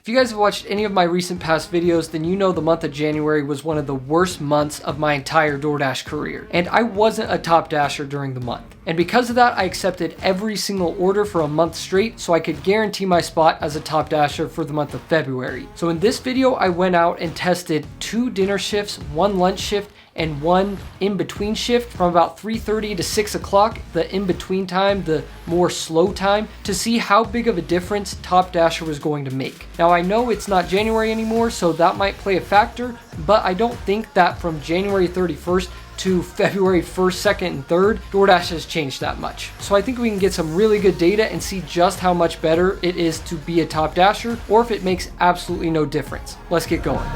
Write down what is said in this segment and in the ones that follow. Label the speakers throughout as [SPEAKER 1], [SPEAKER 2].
[SPEAKER 1] If you guys have watched any of my recent past videos, then you know the month of January was one of the worst months of my entire DoorDash career. And I wasn't a top dasher during the month. And because of that, I accepted every single order for a month straight so I could guarantee my spot as a top dasher for the month of February. So in this video, I went out and tested 2 dinner shifts, 1 lunch shift, and 1 in-between shift from about 3:30 to 6 o'clock, the in-between time, the more slow time, to see how big of a difference Top Dasher was going to make. Now I know it's not January anymore, so that might play a factor, but I don't think that from January 31st to February 1st, 2nd, and 3rd, DoorDash has changed that much. So I think we can get some really good data and see just how much better it is to be a Top Dasher, or if it makes absolutely no difference. Let's get going.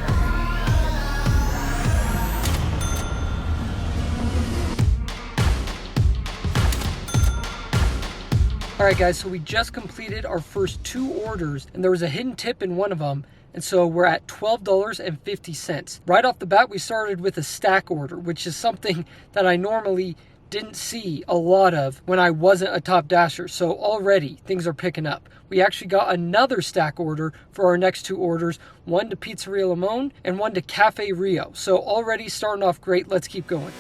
[SPEAKER 1] Alright guys, so we just completed our first 2 orders and there was a hidden tip in one of them, and so we're at $12.50. Right off the bat, we started with a stack order, which is something that I normally didn't see a lot of when I wasn't a top dasher, so already things are picking up. We actually got another stack order for our next 2 orders, one to Pizzeria Limon and one to Cafe Rio. So already starting off great, let's keep going.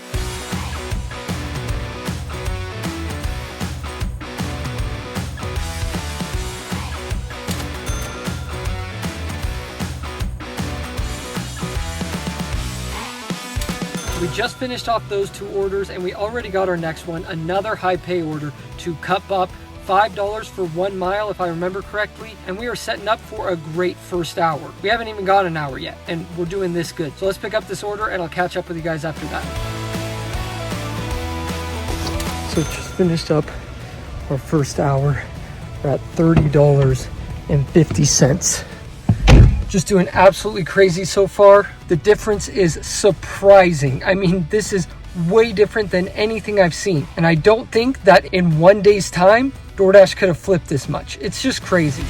[SPEAKER 1] We just finished off those 2 orders and we already got our next one, another high pay order to Cup Up, $5 for 1 mile if I remember correctly, and we are setting up for a great first hour. We haven't even got an hour yet and we're doing this good. So let's pick up this order and I'll catch up with you guys after that. So just finished up our first hour. We're at $30.50. Just doing absolutely crazy so far. The difference is surprising. I mean, this is way different than anything I've seen. And I don't think that in 1 day's time, DoorDash could have flipped this much. It's just crazy.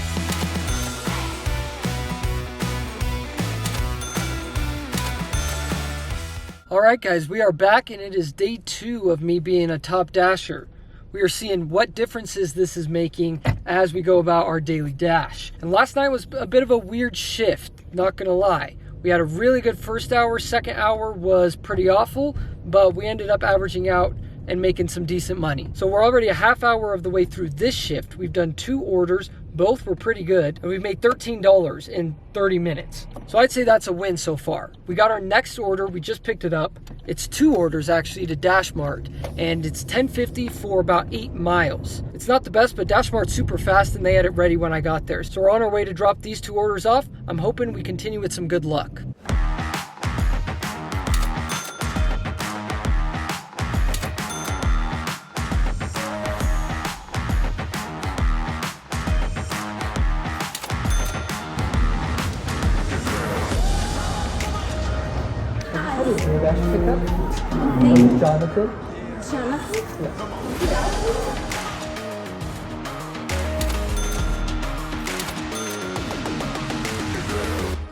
[SPEAKER 1] All right, guys, we are back and it is day 2 of me being a top dasher. We are seeing what differences this is making as we go about our daily dash. And last night was a bit of a weird shift, not gonna lie. We had a really good first hour, second hour was pretty awful, but we ended up averaging out and making some decent money. So we're already a half hour of the way through this shift. We've done 2 orders, both were pretty good, and we've made $13 in 30 minutes. So I'd say that's a win so far. We got our next order, we just picked it up. It's 2 orders actually to DashMart, and it's $10.50 for about 8 miles. It's not the best, but DashMart's super fast and they had it ready when I got there. So we're on our way to drop these 2 orders off. I'm hoping we continue with some good luck. DoorDash pickup? Jonathan?
[SPEAKER 2] Jonathan?
[SPEAKER 1] Yeah.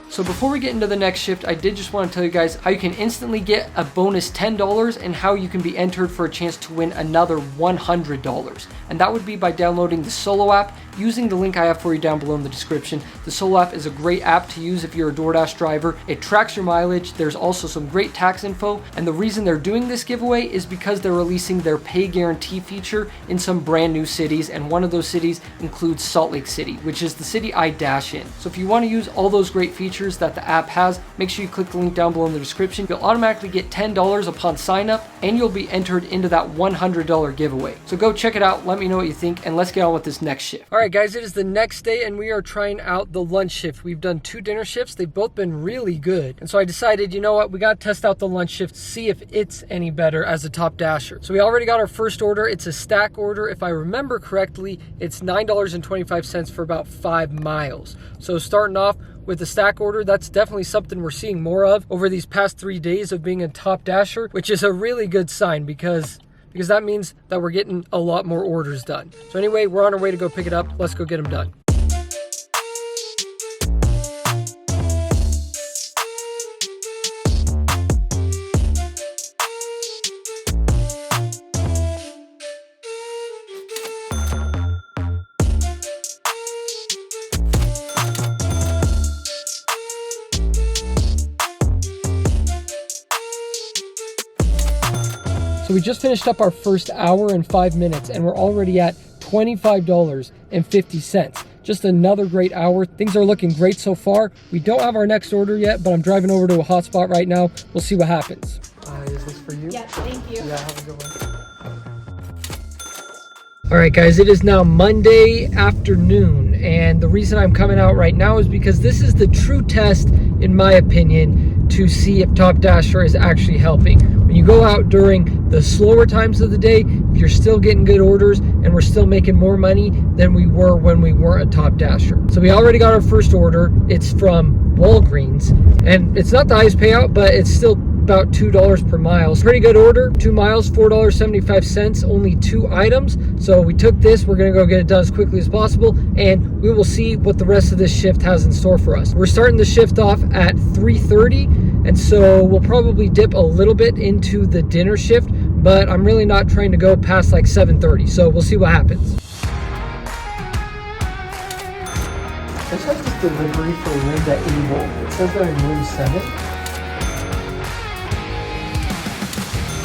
[SPEAKER 1] So before we get into the next shift, I did just want to tell you guys how you can instantly get a bonus $10 and how you can be entered for a chance to win another $100. And that would be by downloading the Solo app using the link I have for you down below in the description. The Solo app is a great app to use if you're a DoorDash driver. It tracks your mileage. There's also some great tax info. And the reason they're doing this giveaway is because they're releasing their pay guarantee feature in some brand new cities. And one of those cities includes Salt Lake City, which is the city I dash in. So if you want to use all those great features that the app has, make sure you click the link down below in the description. You'll automatically get $10 upon sign up and you'll be entered into that $100 giveaway. So go check it out. Let me know what you think and let's get on with this next shift. All right, guys, it is the next day and we are trying out the lunch shift. We've done 2 dinner shifts. They've both been really good. And so I decided, you know what, we got to test out the lunch shift, see if it's any better as a top dasher. So we already got our first order. It's a stack order. If I remember correctly, it's $9.25 for about 5 miles. So starting off with the stack order, that's definitely something we're seeing more of over these past 3 days of being a top dasher, which is a really good sign because that means that we're getting a lot more orders done. So anyway, we're on our way to go pick it up. Let's go get them done. So we just finished up our first hour and 5 minutes, and we're already at $25.50. Just another great hour. Things are looking great so far. We don't have our next order yet, but I'm driving over to a hotspot right now. We'll see what happens. Is this for you?
[SPEAKER 2] Yeah, thank you.
[SPEAKER 1] Yeah, have a good one. All right, guys, it is now Monday afternoon, and the reason I'm coming out right now is because this is the true test, in my opinion, to see if Top Dasher is actually helping. When you go out during the slower times of the day, if you're still getting good orders and we're still making more money than we were when we weren't a Top Dasher. So we already got our first order. It's from Walgreens, and it's not the highest payout, but it's still about $2 per mile. It's a pretty good order. 2 miles, $4.75, only 2 items. So we took this. We're gonna go get it done as quickly as possible, and we will see what the rest of this shift has in store for us. We're starting the shift off at 3:30, and so we'll probably dip a little bit into the dinner shift, but I'm really not trying to go past like 7:30. So we'll see what happens. Let's have this delivery for Linda Abel. It says they're in room 7.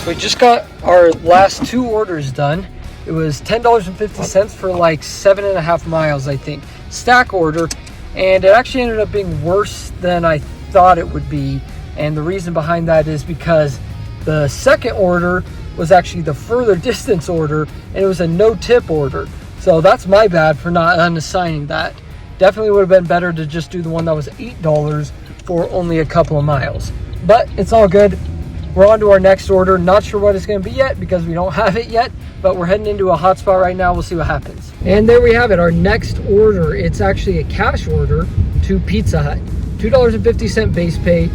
[SPEAKER 1] We just got our last 2 orders done. It was $10.50 for like 7.5 miles, I think. Stack order, and it actually ended up being worse than I thought it would be. And the reason behind that is because the second order was actually the further distance order, and it was a no tip order. So that's my bad for not unassigning that. Definitely would have been better to just do the one that was $8 for only a couple of miles. But it's all good. We're on to our next order. Not sure what it's going to be yet because we don't have it yet, but we're heading into a hotspot right now. We'll see what happens. And there we have it, our next order. It's actually a cash order to Pizza Hut. $2.50 base pay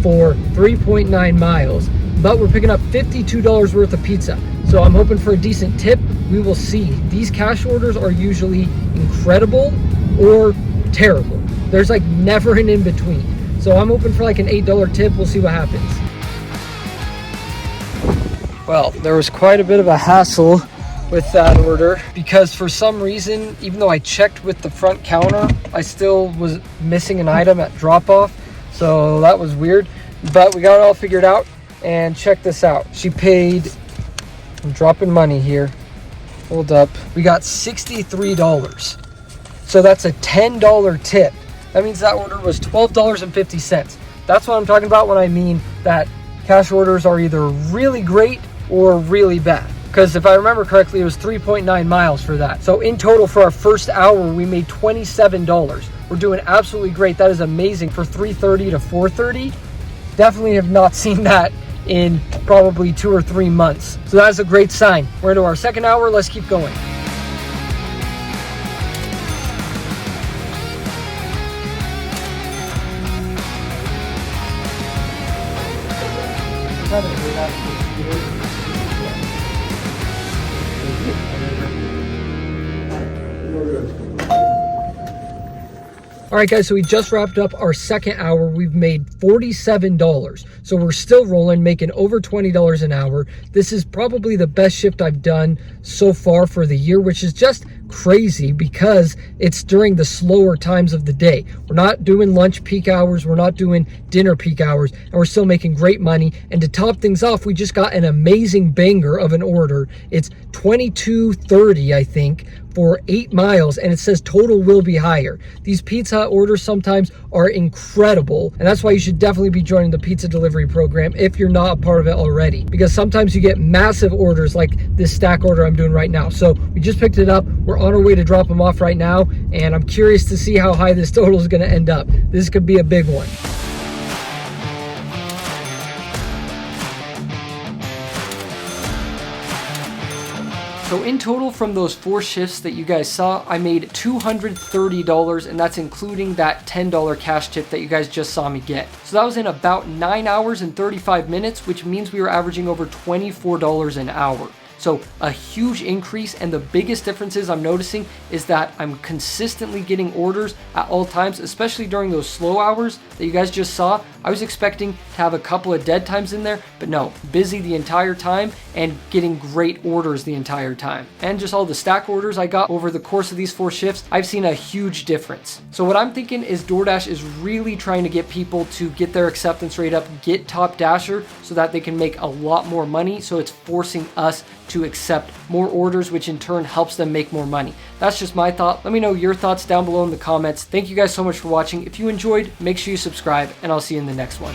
[SPEAKER 1] for 3.9 miles, but we're picking up $52 worth of pizza. So I'm hoping for a decent tip. We will see. These cash orders are usually incredible or terrible. There's like never an in between. So I'm hoping for like an $8 tip. We'll see what happens. Well, there was quite a bit of a hassle with that order because for some reason, even though I checked with the front counter, I still was missing an item at drop-off. So that was weird, but we got it all figured out. And check this out. She paid, I'm dropping money here. Hold up. We got $63. So that's a $10 tip. That means that order was $12.50. That's what I'm talking about when I mean that cash orders are either really great or really bad. Because if I remember correctly, it was 3.9 miles for that. So in total for our first hour, we made $27. We're doing absolutely great. That is amazing for 3:30 to 4:30. Definitely have not seen that in probably 2 or 3 months. So that's a great sign. We're into our second hour. Let's keep going. All right, guys, so we just wrapped up our second hour. We've made $47. So we're still rolling, making over $20 an hour. This is probably the best shift I've done so far for the year, which is just crazy because it's during the slower times of the day. We're not doing lunch peak hours. We're not doing dinner peak hours, and we're still making great money. And to top things off, we just got an amazing banger of an order. It's $22.30, I think, for 8 miles, and it says total will be higher. These Pizza Hut orders sometimes are incredible, and that's why you should definitely be joining the pizza delivery program if you're not a part of it already, because sometimes you get massive orders like this stack order I'm doing right now. So we just picked it up. We're on our way to drop them off right now, and I'm curious to see how high this total is going to end up. This could be a big one. So in total from those 4 shifts that you guys saw, I made $230, and that's including that $10 cash tip that you guys just saw me get. So that was in about 9 hours and 35 minutes, which means we were averaging over $24 an hour. So a huge increase, and the biggest differences I'm noticing is that I'm consistently getting orders at all times, especially during those slow hours that you guys just saw. I was expecting to have a couple of dead times in there, but no, busy the entire time and getting great orders the entire time. And just all the stack orders I got over the course of these 4 shifts, I've seen a huge difference. So what I'm thinking is DoorDash is really trying to get people to get their acceptance rate up, get Top Dasher so that they can make a lot more money. So it's forcing us to accept more orders, which in turn helps them make more money. That's just my thought. Let me know your thoughts down below in the comments. Thank you guys so much for watching. If you enjoyed, make sure you subscribe, and I'll see you in the next one.